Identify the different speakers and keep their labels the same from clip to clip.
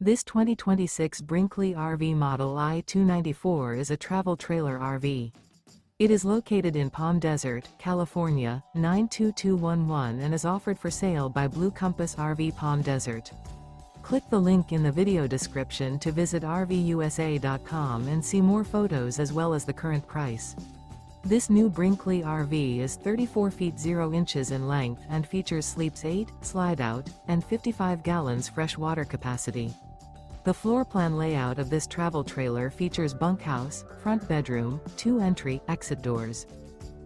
Speaker 1: This 2026 Brinkley RV Model I 294 is a travel trailer RV. It is located in Palm Desert, California, 92211 and is offered for sale by Blue Compass RV Palm Desert. Click the link in the video description to visit RVUSA.com and see more photos as well as the current price. This new Brinkley RV is 34 feet 0 inches in length and features sleeps 8, slide-out, and 55 gallons fresh water capacity. The floor plan layout of this travel trailer features bunkhouse, front bedroom, 2 entry/exit doors.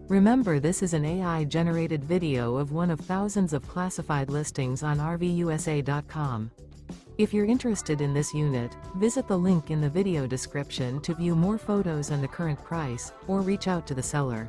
Speaker 1: Remember, this is an AI-generated video of one of thousands of classified listings on RVUSA.com. If you're interested in this unit, visit the link in the video description to view more photos and the current price, or reach out to the seller.